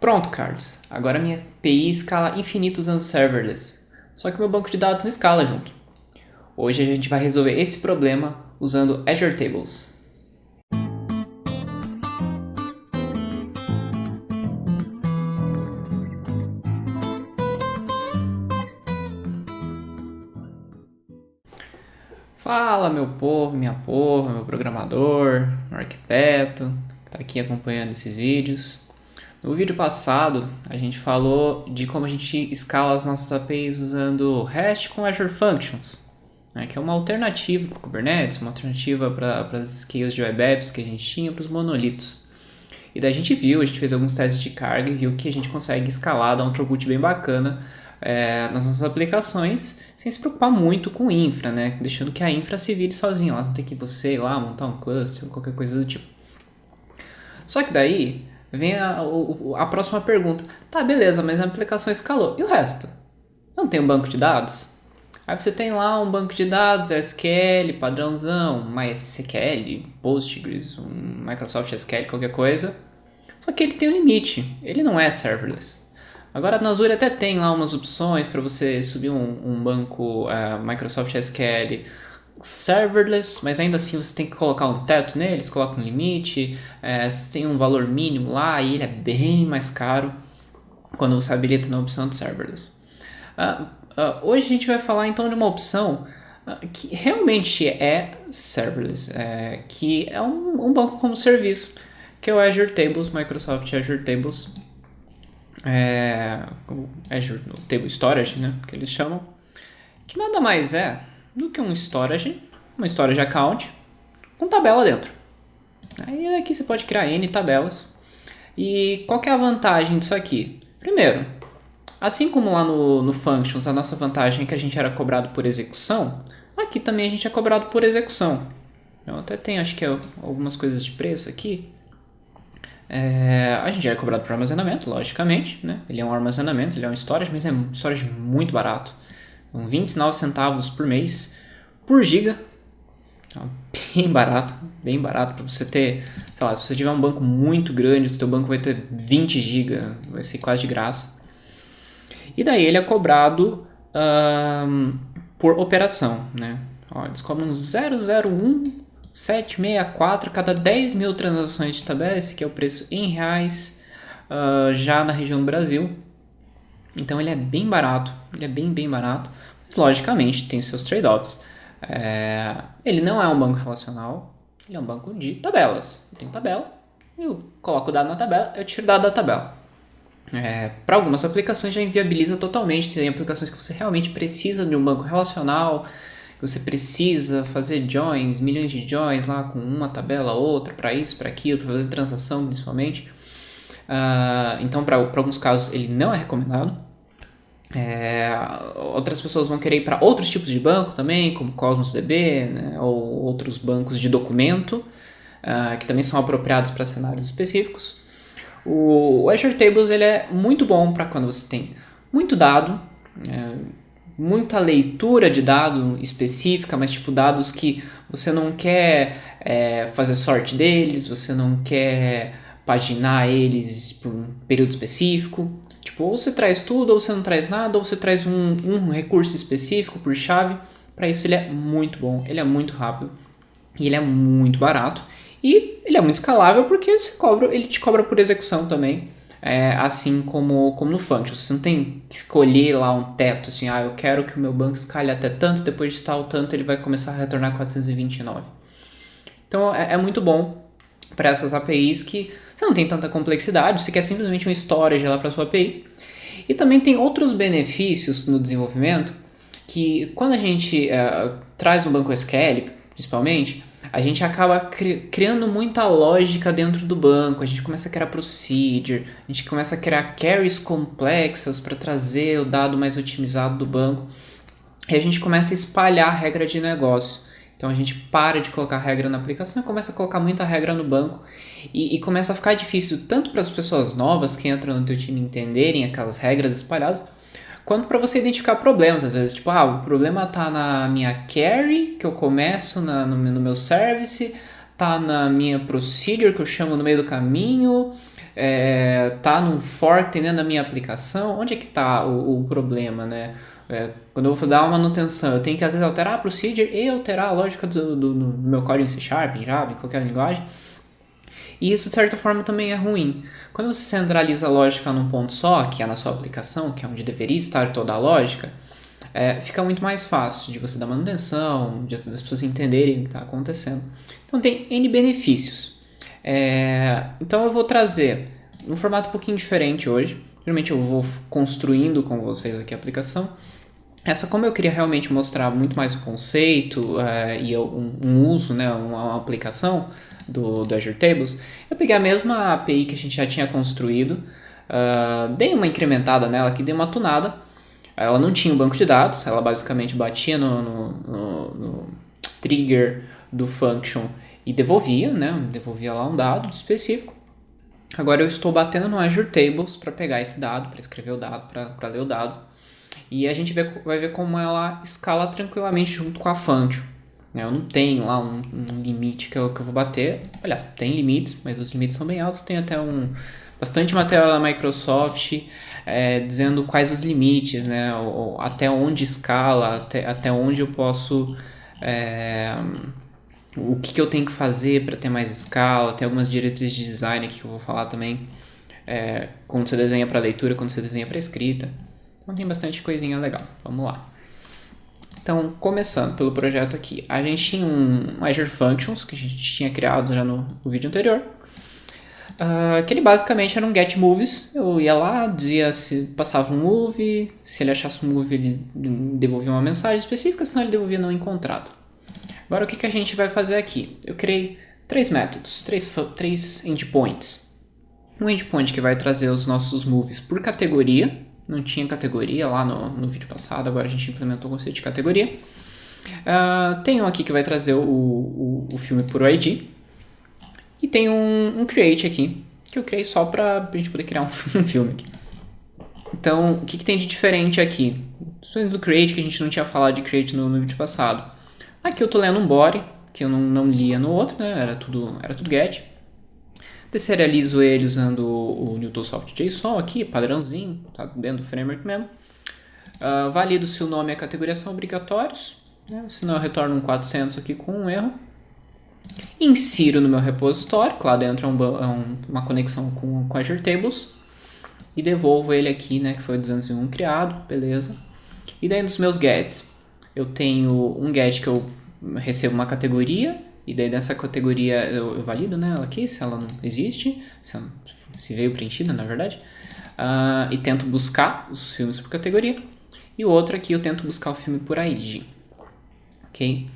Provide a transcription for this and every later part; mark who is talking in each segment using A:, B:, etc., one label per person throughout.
A: Pronto, Carlos. Agora minha API escala infinito usando serverless. Só que meu banco de dados não escala junto. Hoje a gente vai resolver esse problema usando Azure Tables. Fala, meu povo, minha porra, meu programador, meu arquiteto, que está aqui acompanhando esses vídeos. No vídeo passado, a gente falou de como a gente escala as nossas APIs usando REST com Azure Functions, né, que é uma alternativa para o Kubernetes, uma alternativa para as scales de web apps que a gente tinha para os monolitos. E daí a gente fez alguns testes de carga e viu que a gente consegue escalar, dar um throughput bem bacana nas nossas aplicações, sem se preocupar muito com infra, né? Deixando que a infra se vire sozinha, lá não tem que você ir lá montar um cluster ou qualquer coisa do tipo. Só que daí vem a próxima pergunta. Tá, beleza, mas a aplicação escalou. E o resto? Não tem um banco de dados? Aí você tem lá um banco de dados, SQL, padrãozão, MySQL, Postgres, um Microsoft SQL, qualquer coisa. Só que ele tem um limite, ele não é serverless. Agora na Azure até tem lá umas opções para você subir um banco Microsoft SQL serverless, mas ainda assim você tem que colocar um teto neles, coloca um limite, você tem um valor mínimo lá e ele é bem mais caro quando você habilita na opção de serverless. Hoje a gente vai falar então de uma opção que realmente é serverless, que é um banco como serviço, que é o Azure Tables, Microsoft Azure Tables, o Azure Table Storage, né, que eles chamam, que nada mais é do que uma storage account com tabela dentro. Aí aqui você pode criar N tabelas. E qual que é a vantagem disso aqui? Primeiro, assim como lá no Functions, a nossa vantagem é que a gente era cobrado por execução, aqui também a gente é cobrado por execução. Eu até tenho, acho que algumas coisas de preço aqui. A gente é cobrado por armazenamento, logicamente, né? Ele é um armazenamento, ele é um storage, mas é um storage muito barato. Então, 29 centavos por mês por giga. Então, bem barato para você ter, sei lá, se você tiver um banco muito grande, o seu banco vai ter 20 GB, vai ser quase de graça. E daí ele é cobrado por operação, né? Ó, eles cobram 0,01764 cada 10 mil transações de tabela. Esse aqui é o preço em reais, já na região do Brasil. Então ele é bem barato, ele é bem barato, mas logicamente tem seus trade-offs. Ele não é um banco relacional, ele é um banco de tabelas. Eu tenho tabela, eu coloco o dado na tabela, eu tiro o dado da tabela. Para algumas aplicações já inviabiliza totalmente. Tem aplicações que você realmente precisa de um banco relacional, que você precisa fazer joins, milhões de joins lá com uma tabela, outra, para isso, para aquilo, para fazer transação principalmente. Então, para alguns casos, ele não é recomendado. Outras pessoas vão querer ir para outros tipos de banco também, como Cosmos DB, né, ou outros bancos de documento, que também são apropriados para cenários específicos. O Azure Tables ele é muito bom para quando você tem muito dado, muita leitura de dado específica, mas tipo dados que você não quer fazer sorte deles, você não quer paginar eles por um período específico. Tipo, ou você traz tudo, ou você não traz nada, ou você traz um recurso específico por chave. Para isso ele é muito bom, ele é muito rápido e ele é muito barato. E ele é muito escalável porque ele te cobra por execução também, assim como no Functions. Você não tem que escolher lá um teto, assim, eu quero que o meu banco escale até tanto, depois de tal tanto ele vai começar a retornar 429. Então é muito bom para essas APIs que você não tem tanta complexidade, você quer simplesmente um storage lá para sua API. E também tem outros benefícios no desenvolvimento que quando a gente traz um banco SQL, principalmente, a gente acaba criando muita lógica dentro do banco, a gente começa a criar procedure, a gente começa a criar carries complexas para trazer o dado mais otimizado do banco, e a gente começa a espalhar a regra de negócio. Então a gente para de colocar regra na aplicação e começa a colocar muita regra no banco, e começa a ficar difícil tanto para as pessoas novas que entram no teu time entenderem aquelas regras espalhadas, quanto para você identificar problemas. Às vezes, tipo, o problema tá na minha carry, que eu começo no meu service, tá na minha procedure, que eu chamo no meio do caminho, tá num fork dentro da minha aplicação, onde é que está o problema, né? Quando eu vou dar uma manutenção, eu tenho que às vezes alterar a procedure e alterar a lógica do meu código em C Sharp, em Java, em qualquer linguagem. E isso, de certa forma, também é ruim. Quando você centraliza a lógica num ponto só, que é na sua aplicação, que é onde deveria estar toda a lógica, fica muito mais fácil de você dar manutenção, de das pessoas entenderem o que está acontecendo. Então, tem N benefícios. Então, eu vou trazer um formato um pouquinho diferente hoje. Geralmente, eu vou construindo com vocês aqui a aplicação. Essa, como eu queria realmente mostrar muito mais o conceito e um uso, né, uma aplicação do Azure Tables, eu peguei a mesma API que a gente já tinha construído, dei uma incrementada nela aqui, dei uma tunada. Ela não tinha um banco de dados, ela basicamente batia no trigger do function e devolvia, né, devolvia lá um dado específico. Agora eu estou batendo no Azure Tables para pegar esse dado, para escrever o dado, para ler o dado. E a gente vai ver como ela escala tranquilamente junto com a function. Eu não tenho lá um limite que eu vou bater. Aliás, tem limites, mas os limites são bem altos. Tem até bastante material da Microsoft dizendo quais os limites, né? Ou até onde escala, até onde eu posso... o que eu tenho que fazer para ter mais escala. Tem algumas diretrizes de design aqui que eu vou falar também. Quando você desenha para leitura, quando você desenha para escrita. Então tem bastante coisinha legal. Vamos lá. Então, começando pelo projeto aqui. A gente tinha um Azure Functions que a gente tinha criado já no vídeo anterior. Que ele basicamente era um get movies. Eu ia lá, dizia se passava um move, se ele achasse um move ele devolvia uma mensagem específica, senão ele devolvia não encontrado. Agora o que a gente vai fazer aqui? Eu criei 3 métodos, 3 endpoints. Um endpoint que vai trazer os nossos moves por categoria. Não tinha categoria lá no vídeo passado, agora a gente implementou o conceito de categoria. Tem um aqui que vai trazer o filme por ID. E tem um create aqui, que eu criei só pra gente poder criar um filme aqui. Então, o que tem de diferente aqui? Do create, que a gente não tinha falado de create no vídeo passado. Aqui eu tô lendo um body, que eu não lia no outro, né? Era tudo get. Deserializo ele usando o Newtonsoft JSON aqui, padrãozinho, tá dentro do framework mesmo. Valido se o nome e a categoria são obrigatórios, né? Senão eu retorno um 400 aqui com um erro. Insiro no meu repositório, que lá dentro uma conexão com Azure Tables. E devolvo ele aqui, né, que foi o 201 criado, beleza. E daí nos meus gets, eu tenho um get que eu recebo uma categoria. E daí nessa categoria eu valido, né, ela aqui, se ela não existe, se veio preenchida, na verdade. E tento buscar os filmes por categoria. E o outro aqui eu tento buscar o filme por ID. Ok?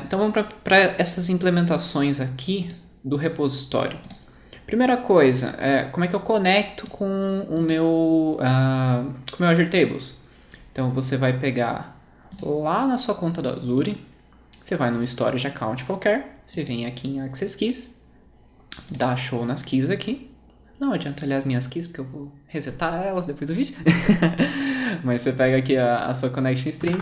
A: Então vamos para essas implementações aqui do repositório. Primeira coisa, como é que eu conecto com o meu Azure Tables? Então você vai pegar lá na sua conta do Azure. Você vai no Storage Account qualquer, você vem aqui em Access Keys, dá show nas keys aqui. Não adianta olhar as minhas keys, porque eu vou resetar elas depois do vídeo. Mas você pega aqui a sua Connection String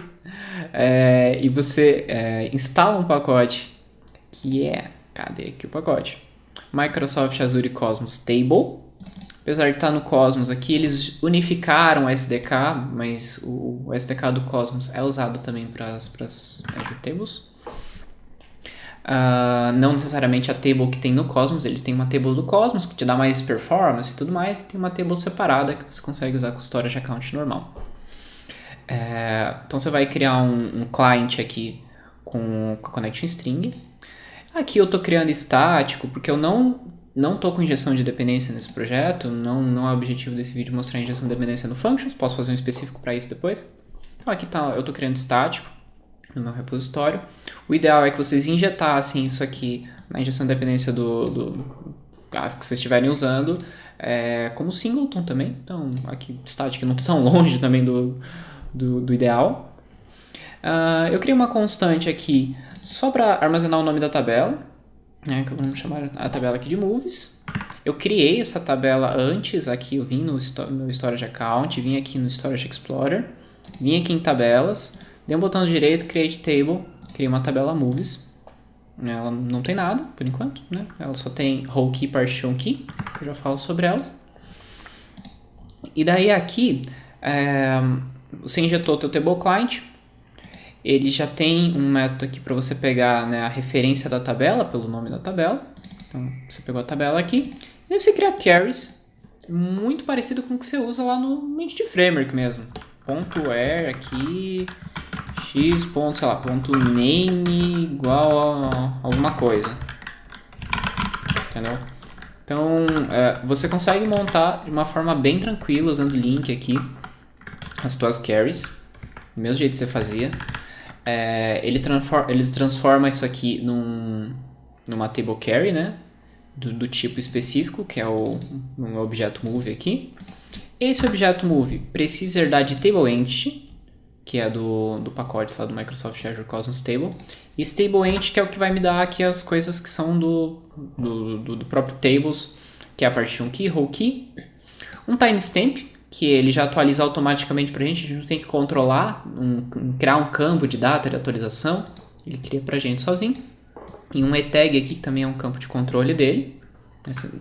A: e você instala um pacote que cadê aqui o pacote? Microsoft Azure Cosmos Table. Apesar de estar no Cosmos aqui, eles unificaram o SDK, mas o SDK do Cosmos é usado também para as Azure Tables. Não necessariamente a table que tem no Cosmos, eles têm uma table do Cosmos que te dá mais performance e tudo mais, e tem uma table separada que você consegue usar com o Storage Account normal. Então você vai criar um client aqui com a Connection String. Aqui eu estou criando estático porque eu não estou com injeção de dependência nesse projeto, não é o objetivo desse vídeo mostrar a injeção de dependência no Functions, posso fazer um específico para isso depois. Então aqui eu estou criando estático no meu repositório. O ideal é que vocês injetassem isso aqui na injeção de dependência do que vocês estiverem usando, como singleton também. Então aqui static não está tão longe também do ideal. Eu criei uma constante aqui só para armazenar o nome da tabela, né, que vamos chamar a tabela aqui de movies. Eu criei essa tabela antes, aqui eu vim no meu Storage Account, vim aqui no Storage Explorer, vim aqui em tabelas, dei um botão direito, Create Table, criei uma tabela movies. Ela não tem nada, por enquanto, né? Ela só tem whole key, partition key, que eu já falo sobre elas. E daí aqui, você injetou o teu table client, ele já tem um método aqui para você pegar, né, a referência da tabela, pelo nome da tabela. Então, você pegou a tabela aqui, e aí você cria carries, muito parecido com o que você usa lá no Entity Framework mesmo. Ponto .where aqui, x, ponto, sei lá, ponto name igual a alguma coisa. Entendeu? Então, você consegue montar de uma forma bem tranquila, usando link aqui, as tuas carries, do mesmo jeito que você fazia. Ele transforma isso aqui numa table carry, né? Do tipo específico, que é um objeto move aqui. Esse objeto move precisa herdar de table entity, que é do pacote lá do Microsoft Azure Cosmos Table. E esse table entity que é o que vai me dar aqui as coisas que são do próprio tables, que é a partition key, whole key. Um timestamp, que ele já atualiza automaticamente pra gente, a gente não tem que controlar, criar um campo de data de atualização, ele cria pra gente sozinho. E um etag aqui, que também é um campo de controle dele.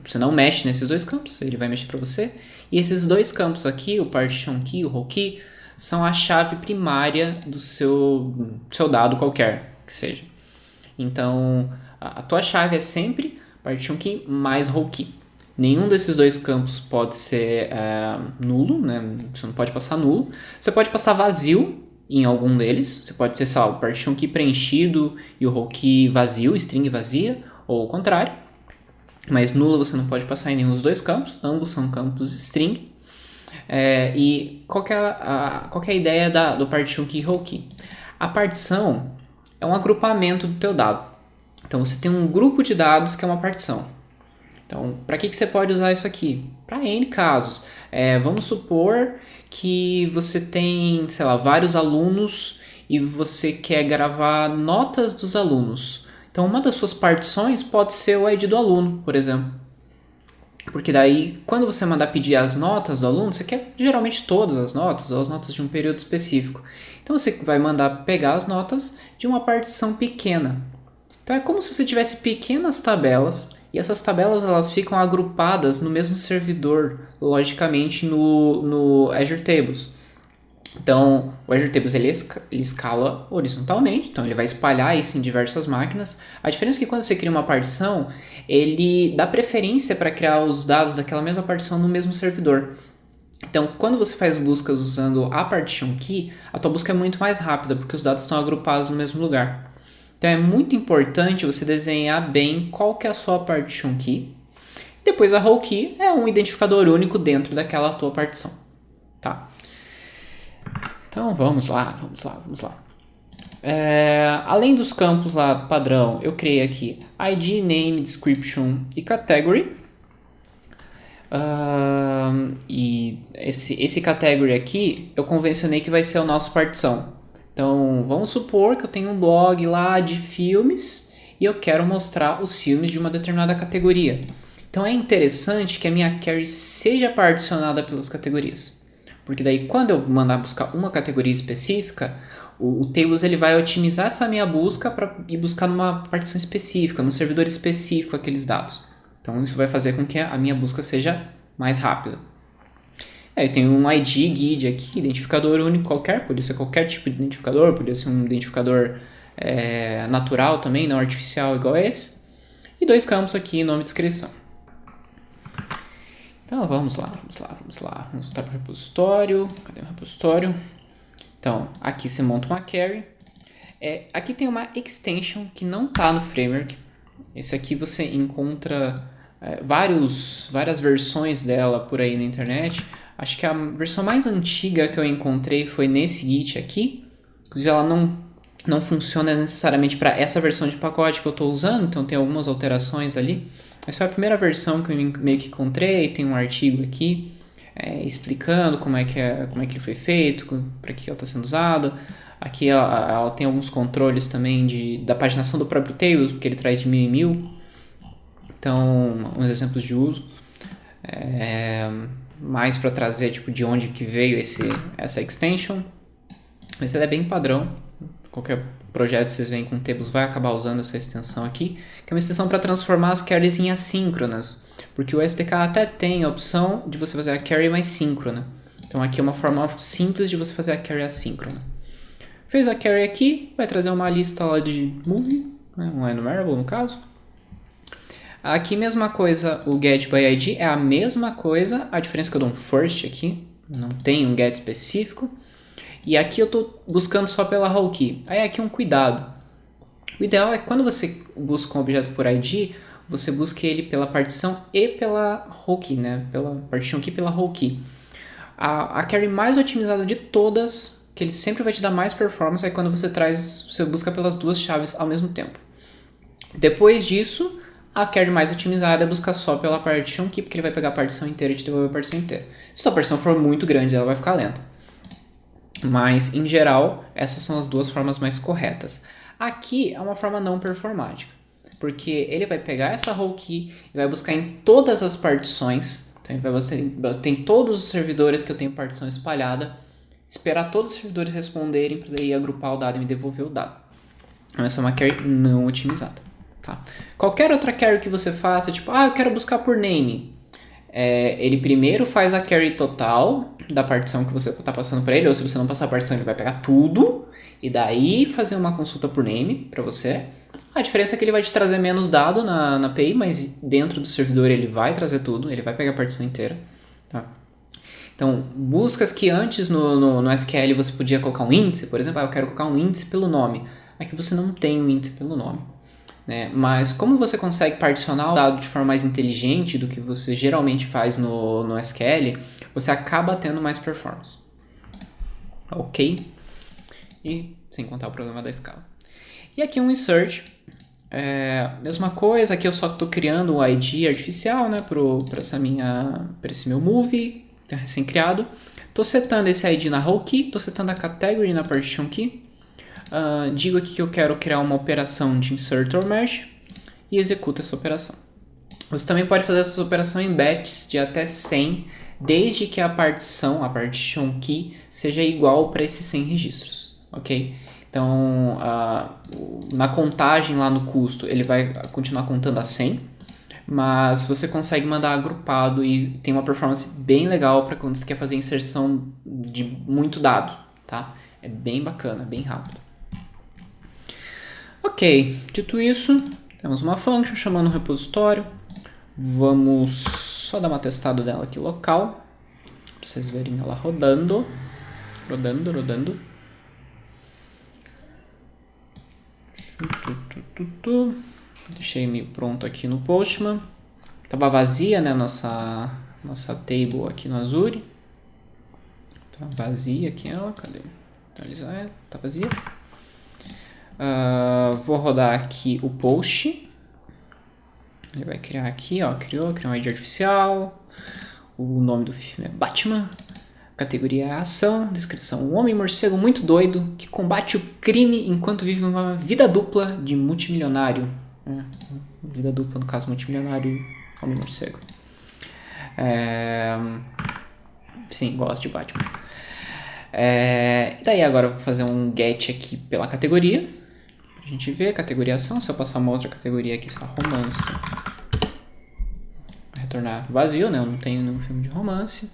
A: Você não mexe nesses dois campos, ele vai mexer para você. E esses dois campos aqui, o partition key e o whole key, são a chave primária do seu dado qualquer que seja. Então, a tua chave é sempre partition key mais whole key. Nenhum desses dois campos pode ser nulo, né? Você não pode passar nulo. Você pode passar vazio em algum deles. Você pode ter, sei lá, o partition key preenchido e o whole key vazio, string vazia, ou o contrário. Mas nulo você não pode passar em nenhum dos dois campos. Ambos são campos string. E qual que é a ideia do partition key e whole key? A partição é um agrupamento do teu dado. Então você tem um grupo de dados que é uma partição. Então, para que você pode usar isso aqui? Para N casos. Vamos supor que você tem, sei lá, vários alunos e você quer gravar notas dos alunos. Então, uma das suas partições pode ser o ID do aluno, por exemplo. Porque daí, quando você mandar pedir as notas do aluno, você quer geralmente todas as notas ou as notas de um período específico. Então, você vai mandar pegar as notas de uma partição pequena. Então, é como se você tivesse pequenas tabelas. E essas tabelas elas ficam agrupadas no mesmo servidor, logicamente no Azure Tables. Então, o Azure Tables ele escala horizontalmente, então ele vai espalhar isso em diversas máquinas. A diferença é que quando você cria uma partição, ele dá preferência para criar os dados daquela mesma partição no mesmo servidor. Então, quando você faz buscas usando a partition key, a tua busca é muito mais rápida, porque os dados estão agrupados no mesmo lugar. Então é muito importante você desenhar bem qual que é a sua partition key. Depois a whole key é um identificador único dentro daquela tua partição. Tá? Então vamos lá. Além dos campos lá padrão, eu criei aqui ID, Name, Description e Category. E esse category aqui, eu convencionei que vai ser a nossa partição. Então, vamos supor que eu tenho um blog lá de filmes e eu quero mostrar os filmes de uma determinada categoria. Então, é interessante que a minha query seja particionada pelas categorias. Porque daí, quando eu mandar buscar uma categoria específica, o Tables ele vai otimizar essa minha busca para ir buscar numa partição específica, num servidor específico aqueles dados. Então, isso vai fazer com que a minha busca seja mais rápida. Eu tenho um ID, guide aqui, identificador único qualquer, podia ser qualquer tipo de identificador, podia ser um identificador natural também, não artificial igual esse. E dois campos aqui, nome e descrição. Então vamos lá. Vamos voltar para o repositório. Cadê o repositório? Então, aqui você monta uma query. Aqui tem uma extension que não está no framework. Esse aqui você encontra várias versões dela por aí na internet. Acho que a versão mais antiga que eu encontrei foi nesse Git aqui. Inclusive ela não funciona necessariamente para essa versão de pacote que eu estou usando, então tem algumas alterações ali. Essa foi a primeira versão que eu meio que encontrei, tem um artigo aqui explicando como é que ele foi feito, para que ela está sendo usada. Aqui ela tem alguns controles também da paginação do próprio Tables, porque ele traz de 1000 em 1000. Então, uns exemplos de uso. Mais para trazer tipo, de onde que veio essa extension. Mas ela é bem padrão. qualquer projeto que vocês veem com Tables vai acabar usando essa extensão aqui, que é uma extensão para transformar as carries em assíncronas, porque o SDK até tem a opção de você fazer a carry mais síncrona. Então aqui é uma forma simples de você fazer a carry assíncrona. Fez a carry aqui, vai trazer uma lista lá de movie, né, um enumerable no caso. Aqui mesma coisa, o get by id é a mesma coisa, a diferença é que eu dou um first aqui, não tem um get específico. E aqui eu estou buscando só pela whole key. Aí aqui um cuidado. O ideal é que quando você busca um objeto por id, você busque ele pela partição e pela whole key, né? Pela partition key e pela whole key. A carry mais otimizada de todas, que ele sempre vai te dar mais performance, é quando você busca pelas duas chaves ao mesmo tempo. Depois disso, a carry mais otimizada é buscar só pela partition key, porque ele vai pegar a partição inteira e te devolver a partição inteira. Se a partição for muito grande, ela vai ficar lenta. Mas, em geral, essas são as duas formas mais corretas. Aqui é uma forma não performática, porque ele vai pegar essa whole key e vai buscar em todas as partições. Então, ele vai buscar em todos os servidores que eu tenho partição espalhada, esperar todos os servidores responderem para daí agrupar o dado e me devolver o dado. Então, essa é uma carry não otimizada. Tá? Qualquer outra carry que você faça, tipo, eu quero buscar por name. Ele primeiro faz a carry total da partição que você está passando para ele, ou se você não passar a partição, ele vai pegar tudo e daí fazer uma consulta por name para você. A diferença é que ele vai te trazer menos dado na API, mas dentro do servidor ele vai trazer tudo, ele vai pegar a partição inteira. Tá? Então, buscas que antes no SQL você podia colocar um índice, por exemplo, eu quero colocar um índice pelo nome. Aqui você não tem um índice pelo nome. Mas como você consegue particionar o dado de forma mais inteligente do que você geralmente faz no SQL, você acaba tendo mais performance. Ok? E sem contar o problema da escala. E aqui um insert. Mesma coisa, aqui eu só estou criando um ID artificial, né, para esse meu movie recém-criado. Estou setando esse ID na whole key, estou setando a category na partition key. Digo aqui que eu quero criar uma operação de insert or merge e executo essa operação. Você também pode fazer essa operação em batches de até 100, desde que a partition key, seja igual para esses 100 registros, ok? Então, na contagem lá no custo, ele vai continuar contando a 100, mas você consegue mandar agrupado e tem uma performance bem legal para quando você quer fazer inserção de muito dado, tá? É bem bacana, bem rápido. Ok, dito isso, temos uma function chamando um repositório. Vamos só dar uma testada dela aqui local, para vocês verem ela rodando. Deixei meio pronto aqui no Postman. Tava vazia, né, nossa table aqui no Azure. Tá vazia aqui ela, cadê? Atualizar ela, tá vazia. Vou rodar aqui o post. Ele vai criar aqui, ó, criou um ID artificial. O nome do filme é Batman. Categoria é ação, descrição: um homem morcego muito doido que combate o crime enquanto vive uma vida dupla de multimilionário. Vida dupla, no caso, multimilionário e homem morcego. Sim, gosto de Batman. E daí agora eu vou fazer um get aqui pela categoria. Pra gente ver, categoria ação. Se eu passar uma outra categoria aqui, sei lá, romance. Vai retornar vazio, né? Eu não tenho nenhum filme de romance.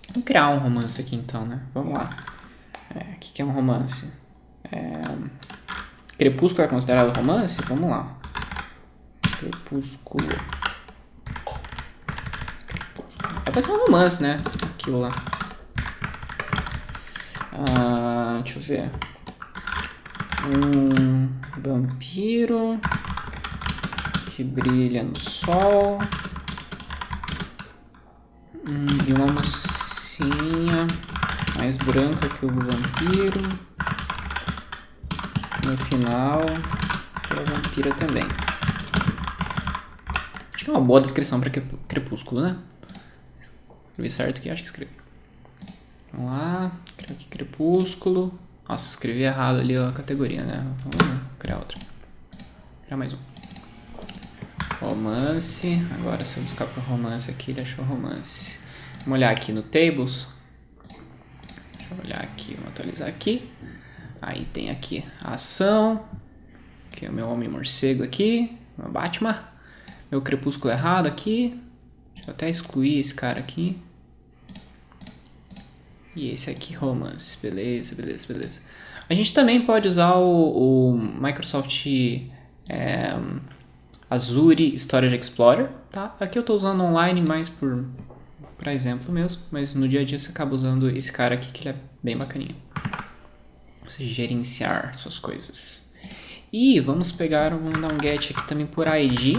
A: Vamos criar um romance aqui então, né? Vamos lá. O que é um romance? Crepúsculo é considerado romance? Vamos lá. Crepúsculo. Vai ser um romance, né? Aquilo lá. Deixa eu ver. Um vampiro que brilha no sol. E uma mocinha mais branca que o vampiro. No final, a vampira também. Acho que é uma boa descrição para Crepúsculo, né? Escrevi certo aqui? Acho que escrevi. Vamos lá, criar aqui Crepúsculo. Nossa, escrevi errado ali a categoria, né? Vamos criar outra. Criar mais um. Romance. Agora se eu buscar por romance aqui, ele achou romance. Vamos olhar aqui no Tables. Deixa eu olhar aqui, vamos atualizar aqui. Aí tem aqui a ação, que é o meu Homem-Morcego aqui, meu Batman, meu Crepúsculo errado aqui. Deixa eu até excluir esse cara aqui. E esse aqui, Romance. Beleza, beleza, beleza. A gente também pode usar o Microsoft Azure Storage Explorer, tá? Aqui eu estou usando online mais para exemplo mesmo, mas no dia a dia você acaba usando esse cara aqui que ele é bem bacaninha. Você gerenciar suas coisas. E vamos dar um get aqui também por ID,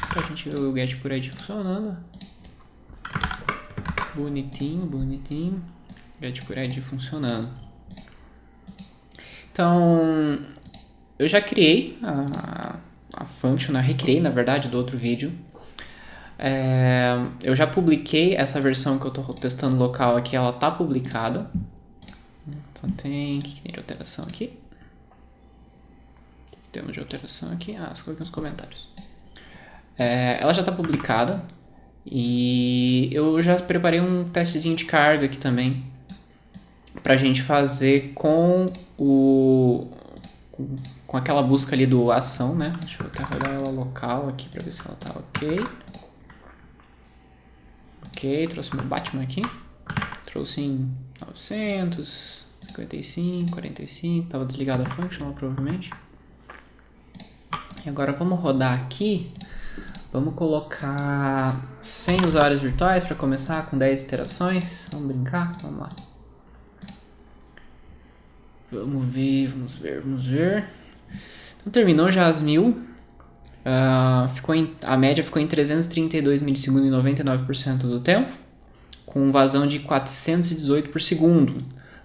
A: pra gente ver o get por ID funcionando. Bonitinho, bonitinho. Get por ID funcionando. Então, eu já criei a function, recriei na verdade do outro vídeo. Eu já publiquei essa versão que eu estou testando local aqui, ela está publicada. Então tem, o que tem de alteração aqui? O que temos de alteração aqui? Só coloquei nos comentários. Ela já está publicada e eu já preparei um testezinho de carga aqui também pra gente fazer com aquela busca ali do ação, né? Deixa eu até rodar ela local aqui pra ver se ela tá ok. Ok, trouxe meu Batman aqui. Trouxe em 900, 55, 45. Tava desligada a function, provavelmente. E agora vamos rodar aqui. Vamos colocar 100 usuários virtuais para começar com 10 iterações. Vamos brincar? Vamos lá. Vamos ver. Então terminou já as 1000. A média ficou em 332 milissegundos e 99% do tempo, com vazão de 418 por segundo.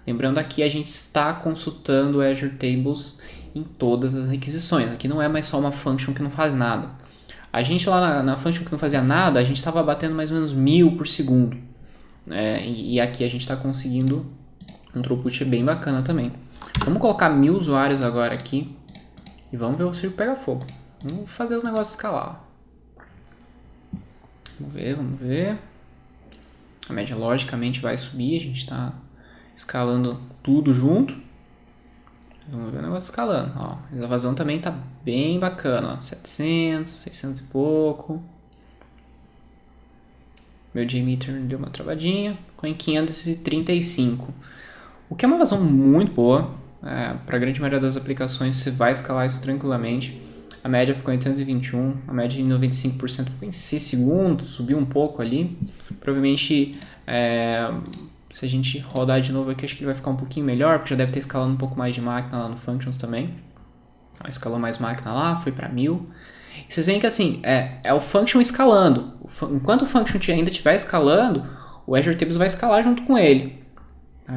A: Lembrando aqui, a gente está consultando o Azure Tables em todas as requisições. Aqui não é mais só uma function que não faz nada. A gente lá na function que não fazia nada, a gente estava batendo mais ou menos 1000 por segundo. E aqui a gente está conseguindo um throughput bem bacana também. Vamos colocar 1000 usuários agora aqui e vamos ver o circo pegar fogo. Vamos fazer os negócios escalar. Vamos ver. A média logicamente vai subir, a gente está escalando tudo junto. Vamos ver o negócio escalando. A vazão também está bem bacana. 700, 600 e pouco. Meu JMeter deu uma travadinha. Ficou em 535. O que é uma vazão muito boa. Para a grande maioria das aplicações você vai escalar isso tranquilamente. A média ficou em 821, a média em 95% ficou em 6 segundos, subiu um pouco ali. Provavelmente, se a gente rodar de novo aqui, acho que ele vai ficar um pouquinho melhor, porque já deve ter escalado um pouco mais de máquina lá no Functions também. Escalou mais máquina lá, foi para 1000. E vocês veem que assim, é o Function escalando. Enquanto o Function ainda estiver escalando, o Azure Tables vai escalar junto com ele.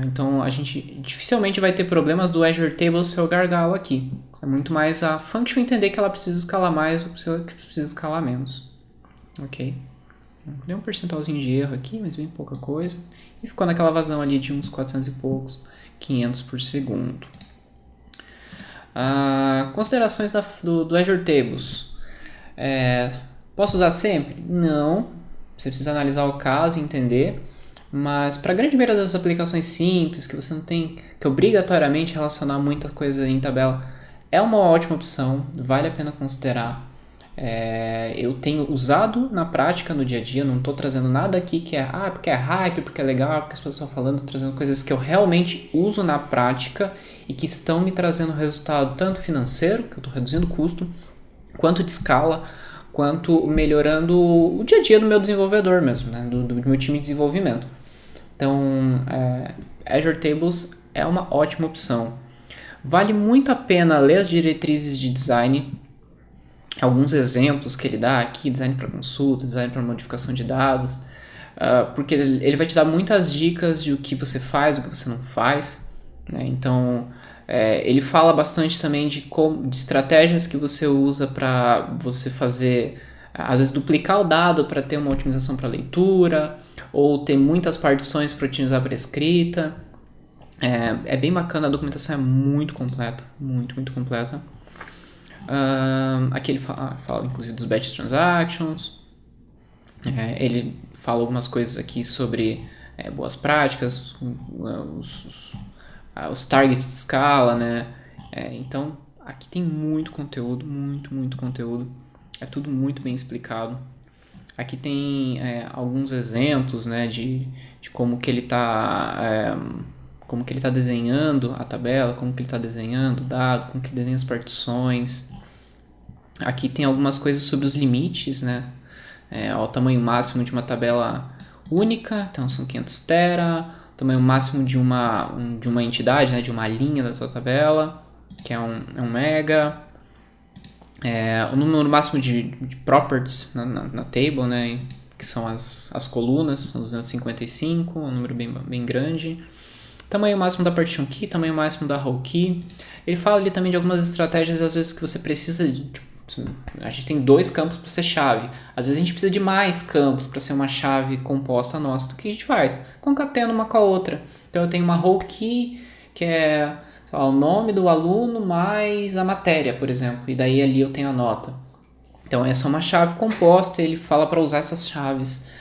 A: Então a gente dificilmente vai ter problemas do Azure Tables ser o gargalo aqui. É muito mais a function entender que ela precisa escalar mais ou que precisa escalar menos. Ok? Deu um percentualzinho de erro aqui, mas bem pouca coisa. E ficou naquela vazão ali de uns 400 e poucos, 500 por segundo. Considerações do Azure Tables. Posso usar sempre? Não. Você precisa analisar o caso e entender. Mas para a grande maioria das aplicações simples, que você não tem que obrigatoriamente relacionar muita coisa em tabela, é uma ótima opção, vale a pena considerar. Eu tenho usado na prática, no dia a dia, não estou trazendo nada aqui que porque é hype, porque é legal, porque as pessoas estão falando, estou trazendo coisas que eu realmente uso na prática e que estão me trazendo resultado tanto financeiro, que eu estou reduzindo o custo, quanto de escala, quanto melhorando o dia a dia do meu desenvolvedor mesmo, né? do meu time de desenvolvimento. Então, Azure Tables é uma ótima opção. Vale muito a pena ler as diretrizes de design, alguns exemplos que ele dá aqui, design para consulta, design para modificação de dados, porque ele vai te dar muitas dicas de o que você faz, o que você não faz, né? Então, ele fala bastante também de estratégias que você usa para você fazer, às vezes, duplicar o dado para ter uma otimização para leitura, ou ter muitas partições para otimizar para escrita. É bem bacana, a documentação é muito completa, muito completa. Aqui ele fala inclusive dos batch transactions. Ele fala algumas coisas aqui sobre boas práticas, os targets de escala, né? Então, aqui tem muito conteúdo, muito conteúdo. É tudo muito bem explicado. Aqui tem alguns exemplos, né, de como que ele está como que ele tá desenhando a tabela, como que ele está desenhando o dado, como que ele desenha as partições. Aqui tem algumas coisas sobre os limites, né? O tamanho máximo de uma tabela única, então são 500 tera, o tamanho máximo de uma entidade, né, de uma linha da sua tabela, que é um mega. O número máximo de properties na table, né, que são as colunas, são 255, um número bem grande. Tamanho máximo da partition key, tamanho máximo da row key. Ele fala ali também de algumas estratégias, às vezes, que você precisa de... A gente tem 2 campos para ser chave. Às vezes a gente precisa de mais campos para ser uma chave composta nossa. Então o que a gente faz? Concatena uma com a outra. Então eu tenho uma row key, que é o nome do aluno mais a matéria, por exemplo. E daí ali eu tenho a nota. Então essa é uma chave composta. Ele fala para usar essas chaves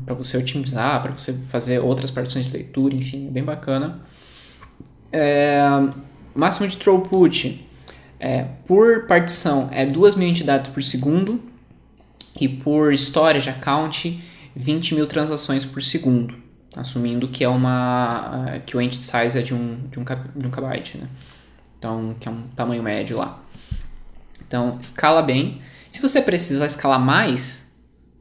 A: para você otimizar, para você fazer outras partições de leitura, enfim, é bem bacana. Máximo de throughput por partição é 2.000 entidades por segundo e por storage account 20.000 transações por segundo, assumindo que que o entity size é de um kbyte, né? Então, que é um tamanho médio lá. Então, escala bem. Se você precisar escalar mais,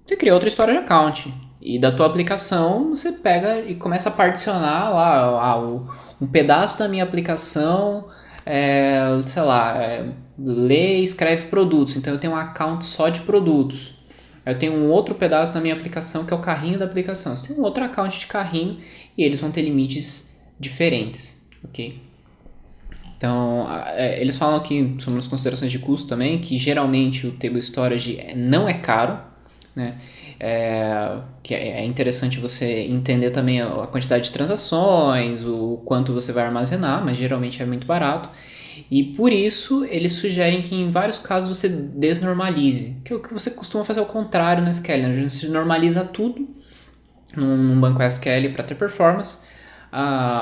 A: você cria outro storage account. E da tua aplicação, você pega e começa a particionar lá um pedaço da minha aplicação, lê e escreve produtos. Então eu tenho um account só de produtos. Eu tenho um outro pedaço da minha aplicação que é o carrinho da aplicação. Você tem um outro account de carrinho e eles vão ter limites diferentes, ok? Então, eles falam aqui sobre as considerações de custo também, que geralmente o table storage não é caro, né? Que é interessante você entender também a quantidade de transações, o quanto você vai armazenar, mas geralmente é muito barato. E por isso eles sugerem que em vários casos você desnormalize, que é o que você costuma fazer ao contrário no SQL, né? Você normaliza tudo num banco SQL para ter performance,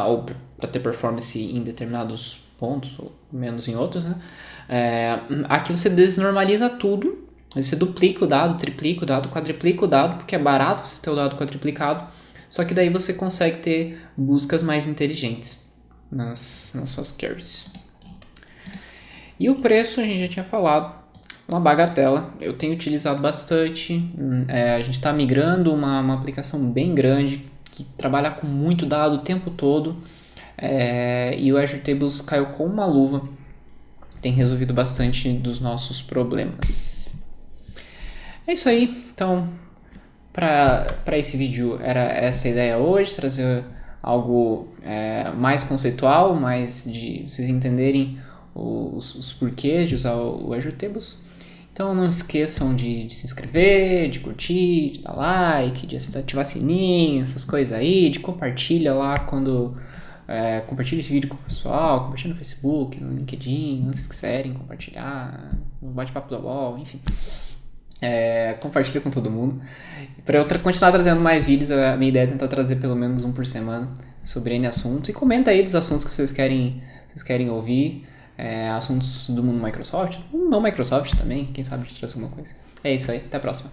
A: ou para ter performance em determinados pontos, ou menos em outros, né? Aqui você desnormaliza tudo. Você duplica o dado, triplica o dado, quadriplica o dado, porque é barato você ter o dado quadriplicado, só que daí você consegue ter buscas mais inteligentes nas suas queries. E o preço a gente já tinha falado, uma bagatela, eu tenho utilizado bastante, a gente está migrando uma aplicação bem grande, que trabalha com muito dado o tempo todo, e o Azure Tables caiu com uma luva, tem resolvido bastante dos nossos problemas. É isso aí, então para esse vídeo era essa a ideia hoje, trazer algo mais conceitual, mais de vocês entenderem os porquês de usar o Azure Tables. Então não esqueçam de se inscrever, de curtir, de dar like, de ativar sininho, essas coisas aí, de compartilhar lá quando... compartilhe esse vídeo com o pessoal, compartilhe no Facebook, no LinkedIn, onde vocês quiserem compartilhar, no bate-papo da UOL, enfim. Compartilha com todo mundo. Para eu continuar trazendo mais vídeos, a minha ideia é tentar trazer pelo menos um por semana sobre N assuntos. E comenta aí dos assuntos que vocês querem ouvir. Assuntos do mundo Microsoft, não Microsoft também, quem sabe a gente traz alguma coisa. É isso aí, até a próxima.